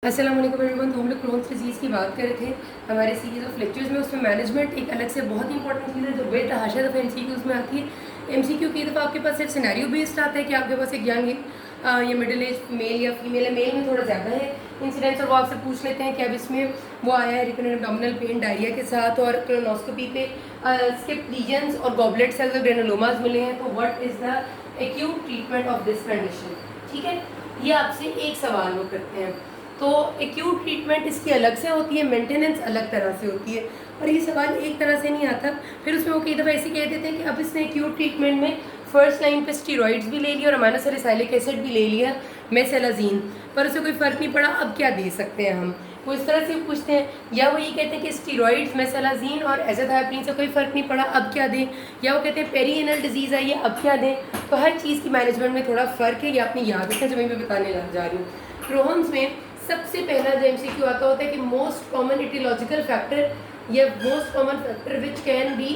अस्सलाम वालेकुम एवरीवन। तो हम लोग क्रोन्स डिजीज़ की बात कर रहे थे हमारे सीरीज़ ऑफ लेक्चर्स में। उसमें मैनेजमेंट एक अलग से बहुत इंपॉर्टेंट चीज़ है जो बेतहाशा दफ़ा एमसीक्यूज़ में आती है। एमसीक्यू की दफ़ा आपके पास सिर्फ सिनेरियो बेस्ड आता है कि आपके पास एक यंग या मिडिल एज मेल या फीमेल है। मेल में थोड़ा ज़्यादा है इंसिडेंट्स और वो आपसे पूछ लेते हैं कि अब इसमें वो आया है रिकरेंट एब्डोमिनल पेन डायरिया के साथ और कोलोनोस्कोपी पे स्किप लीजन्स और गॉबलेट सेल्स और ग्रेनुलोमास मिले हैं। तो what is the acute treatment of this condition. ठीक है, ये आपसे एक सवाल वो करते हैं। तो एक्यूट ट्रीटमेंट इसकी अलग से होती है, मेंटेनेंस अलग तरह से होती है और ये सवाल एक तरह से नहीं आता। फिर उसमें वो कई दफ़ा ऐसे कह देते हैं कि अब इसने एक्यूट ट्रीटमेंट में फर्स्ट लाइन पे स्टीरॉइड्स भी ले लिया और अमाइनो सैलिसाइलिक एसिड भी ले लिया, मेसेलाजीन, पर उसे कोई फ़र्क नहीं पड़ा, अब क्या दे सकते हैं हम। वो इस तरह से पूछते हैं, या वो ये कहते हैं कि स्टीरॉइड्स, मेसेलाजीन और एजाथायोप्रिन से कोई फ़र्क नहीं पड़ा, अब क्या दें, या वो कहते हैं पेरीएनल डिजीज़ आई है, अब क्या दें। तो हर चीज़ की मैनेजमेंट में थोड़ा फ़र्क है, ये अपनी याद रखें जो मैं भी बताने लग जा रही हूँ। क्रोहन्स में सबसे पहला जो एमसीक्यू आता होता है कि मोस्ट कॉमन इटियोलॉजिकल फैक्टर या most common factor which can be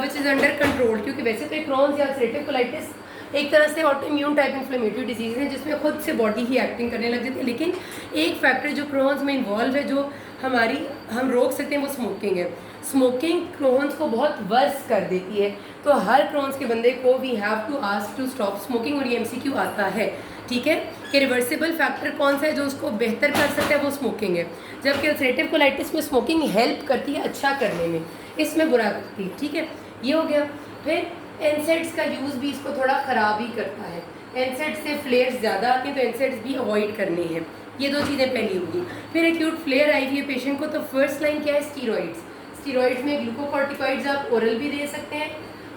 which is under control. क्योंकि वैसे तो क्रोन्स या अल्सरेटिव कोलाइटिस एक तरह से ऑटोइम्यून टाइप इन्फ्लेमेटरी डिजीज़ है जिसमें खुद से बॉडी ही एक्टिंग करने लग जाती है। लेकिन एक फैक्टर जो क्रोन्स में इन्वॉल्व है जो हम रोक सकते हैं वो स्मोकिंग है। स्मोकिंग क्रोन्स को बहुत वर्स कर देती है। तो हर क्रोन्स के बंदे को we have to ask to stop smoking और ये एमसीक्यू आता है। ठीक है, कि रिवर्सिबल फैक्टर कौन सा है जो उसको बेहतर कर सकता है, वो स्मोकिंग है। जबकि अल्सरेटिव कोलाइटिस में स्मोकिंग हेल्प करती है अच्छा करने में, इसमें बुरा करती है। ठीक है, ये हो गया। फिर एनसेड्स का यूज़ भी इसको थोड़ा ख़राब ही करता है। एनसेड्स से फ्लेयर्स ज़्यादा आते हैं तो एनसेड्स भी अवॉइड करने हैं। ये दो चीज़ें पहली होगी। फिर एक्यूट फ्लेयर आई हुई है पेशेंट को, तो फर्स्ट लाइन क्या है, स्टीरॉइड्स। स्टीरॉइड्स में ग्लूकोकॉर्टिकॉइड्स आप ओरल भी दे सकते हैं,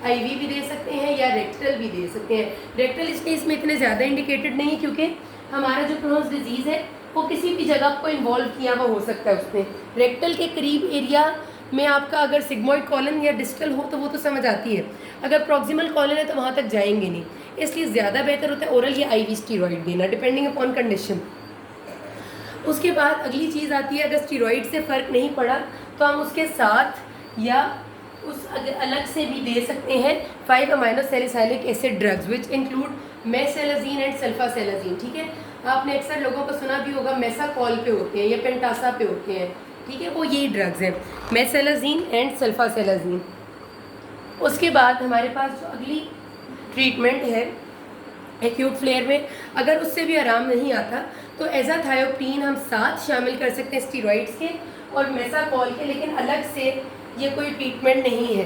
आईवी भी दे सकते हैं या रेक्टल भी दे सकते हैं। रेक्टल इसलिए इसमें इतने ज़्यादा इंडिकेटेड नहीं है क्योंकि हमारा जो क्रोन्स डिजीज़ है वो किसी भी जगह को इन्वॉल्व किया हुआ हो सकता है उसमें। रेक्टल के करीब एरिया में आपका अगर सिग्मोइड कॉलन या डिस्टल हो तो वो तो समझ आती है, अगर प्रॉक्सिमल कॉलन है तो वहाँ तक जाएंगे नहीं। इसलिए ज़्यादा बेहतर होता है ओरल या आईवी स्टीरॉइड देना डिपेंडिंग अपॉन कंडीशन। उसके बाद अगली चीज़ आती है, अगर स्टीरॉइड से फ़र्क नहीं पड़ा तो हम उसके साथ या उस अलग से भी दे सकते हैं 5 amino salicylic acid drugs which include mesalazine and sulfasalazine. ठीक है, आपने अक्सर लोगों को सुना भी होगा मेसाकॉल पे होते हैं या पेंटासा पे होते हैं। ठीक है, वो यही ड्रग्स हैं, मेसेलाजीन एंड सल्फासेलाजीन। उसके बाद हमारे पास जो अगली ट्रीटमेंट है एक्यूट फ्लेयर में, अगर उससे भी आराम नहीं आता तो एजाथायोप्रीन हम साथ शामिल कर सकते हैं स्टीरॉइड्स के और मेसाकॉल के, लेकिन अलग से ये कोई ट्रीटमेंट नहीं है।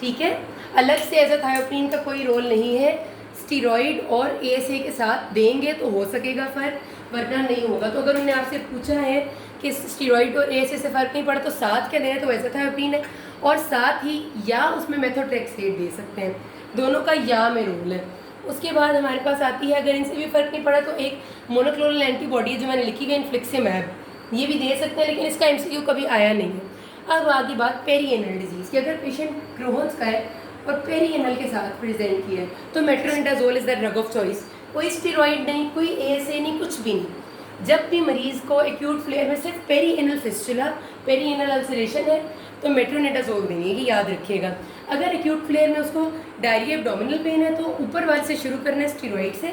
ठीक है, अलग से एजाथायोप्रीन का कोई रोल नहीं है। स्टीरॉइड और एएसए के साथ देंगे तो हो सकेगा फ़र्क, वरना नहीं होगा। तो अगर उन्होंने आपसे पूछा है कि स्टीरॉइड और एएसए से फ़र्क नहीं पड़ा तो साथ क्या दें, तो एजाथायोप्रीन है और साथ ही या उसमें मेथोट्रेक्सेट दे सकते हैं, दोनों का या में रोल है। उसके बाद हमारे पास आती है, अगर इनसे भी फ़र्क नहीं पड़ा तो एक मोनोक्लोनल एंटीबॉडी जो मैंने लिखी हुई है इन्फ्लिक्सिमैब, ये भी दे सकते हैं, लेकिन इसका एमसीक्यू कभी आया नहीं है। अब आगे बात पेरीएनल डिजीज़ की, अगर पेशेंट क्रोहन्स का है और पेरीएनल के साथ प्रेजेंट किया है तो metronidazole is the drug of choice. कोई स्टीरॉइड नहीं, कोई एएसए नहीं, कुछ भी नहीं। जब भी मरीज़ को एक्यूट फ्लेयर में सिर्फ पेरीएनल फिस्टुला, पेरीएनल अल्सरेशन है तो मेट्रोनिडाजोल देनी है, ये याद रखिएगा। अगर एक्यूट फ्लेयर में उसको डायरिया एब्डोमिनल पेन है तो ऊपर वाले से शुरू करना है स्टीरॉइड से,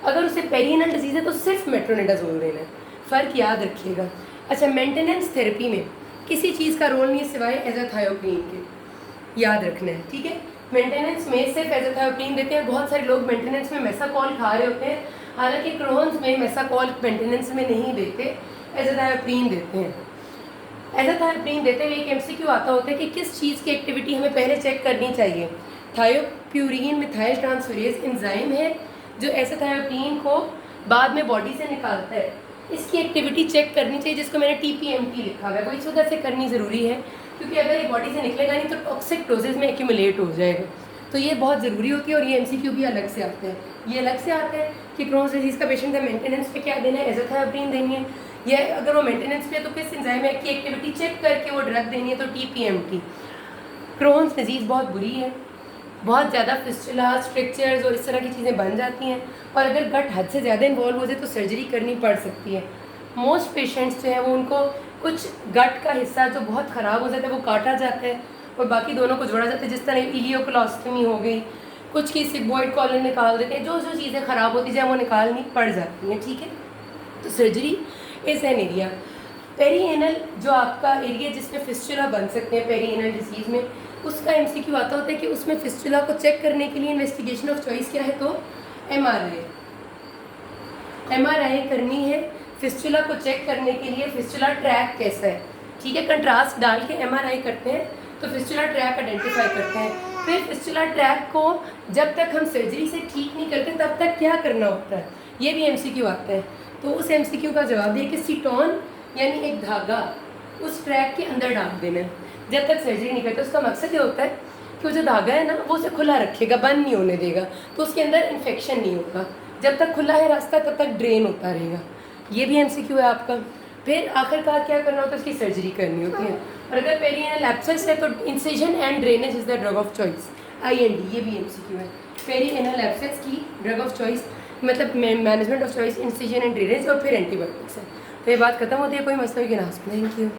अगर उसे पेरीएनल डिजीज़ है तो सिर्फ मेट्रोनिडाजोल देना है। फ़र्क याद रखिएगा। अच्छा, मेंटेनेंस थेरेपी में किसी चीज़ का रोल नहीं है सिवाय एजाथायोप्रीन के, याद रखना है। ठीक है, मेंटेनेंस में सिर्फ एजाथायोप्रीन देते हैं। बहुत सारे लोग मेंटेनेंस में मेसाकॉल खा रहे होते हैं, हालांकि क्रोहन्स में मेसाकॉल मेंटेनेंस में नहीं देते, एजाथायोप्रीन देते हैं। एजाथायोप्रीन देते हुए एक एमसीक्यू आता होता है कि किस चीज़ की एक्टिविटी हमें पहले चेक करनी चाहिए। थायोप्यूरिन मिथाइल ट्रांसफरेज एंजाइम है जो एजाथायोप्रीन को बाद में बॉडी से निकालता है, इसकी एक्टिविटी चेक करनी चाहिए, जिसको मैंने टीपीएमटी लिखा हुआ है। वो इस वजह से करनी ज़रूरी है क्योंकि अगर ये बॉडी से निकलेगा नहीं तो टॉक्सिक डोजेज में एक्यूमुलेट हो जाएगा, तो ये बहुत ज़रूरी होती है। और ये एमसीक्यू भी अलग से आते हैं, ये अलग से आता है कि क्रोन्स डिजीज़ का पेशेंट है, मेंटेनेंस पे क्या देना है, एजाथायोप्रीन देनी है, या अगर वो मेंटेनेंस पे है तो किस एंजाइम की एक्टिविटी चेक करके वो ड्रग देनी है, तो टीपीएमटी। क्रोन्स डिजीज़ बहुत बुरी है, बहुत ज़्यादा फिस्टुला, स्ट्रक्चर्स और इस तरह की चीज़ें बन जाती हैं, और अगर गट हद से ज़्यादा इन्वॉल्व हो जाए तो सर्जरी करनी पड़ सकती है। मोस्ट पेशेंट्स जो हैं वो उनको कुछ गट का हिस्सा जो बहुत ख़राब हो जाता है वो काटा जाता है और बाकी दोनों को जोड़ा जाता है, जिस तरह इलियोकोलोस्टमी हो गई, कुछ की सिग्मोइड कॉलन निकाल देते हैं, जो जो चीज़ें ख़राब होती हैं वो निकालनी पड़ जाती हैं। ठीक है, तो सर्जरी इज एन एरिया। पेरीएनल जो आपका एरिया जिसमें फिस्चुला बन सकते हैं पेरीएनल डिजीज़ में, उसका एमसीक्यू आता होता है कि उसमें फिस्चुला को चेक करने के लिए इन्वेस्टिगेशन ऑफ चॉइस क्या है, तो एमआरआई करनी है फिस्चुला को चेक करने के लिए। फिस्चुला ट्रैक कैसा है, ठीक है, कंट्रास्ट डाल के एमआरआई करते हैं तो फिस्चुला ट्रैक आइडेंटिफाई करते हैं। फिर फिस्चुला ट्रैक को जब तक हम सर्जरी से ठीक नहीं करते तब तक क्या करना होता है, ये भी एमसीक्यू आता है। तो उस एमसीक्यू का जवाब दिया कि सीटोन यानी एक धागा उस ट्रैक के अंदर डाल देना है जब तक सर्जरी नहीं करते। उसका मकसद ये होता है कि वो जो धागा है ना वो उसे खुला रखेगा, बंद नहीं होने देगा, तो उसके अंदर इन्फेक्शन नहीं होगा। जब तक खुला है रास्ता तब तक ड्रेन होता रहेगा। ये भी एमसीक्यू है आपका। फिर आखिरकार क्या करना होता है, उसकी सर्जरी करनी होती है। और अगर पेरिएनल एब्सेस है तो incision and drainage is the drug of choice, IND। ये भी एमसीक्यू है। पेरिएनल एब्सेस की ड्रग ऑफ चॉइस मतलब management of choice, incision and drainage, और फिर एंटीबायोटिक्स है। तो ये बात खत्म होती है, कोई मसला भी गिना। Thank you.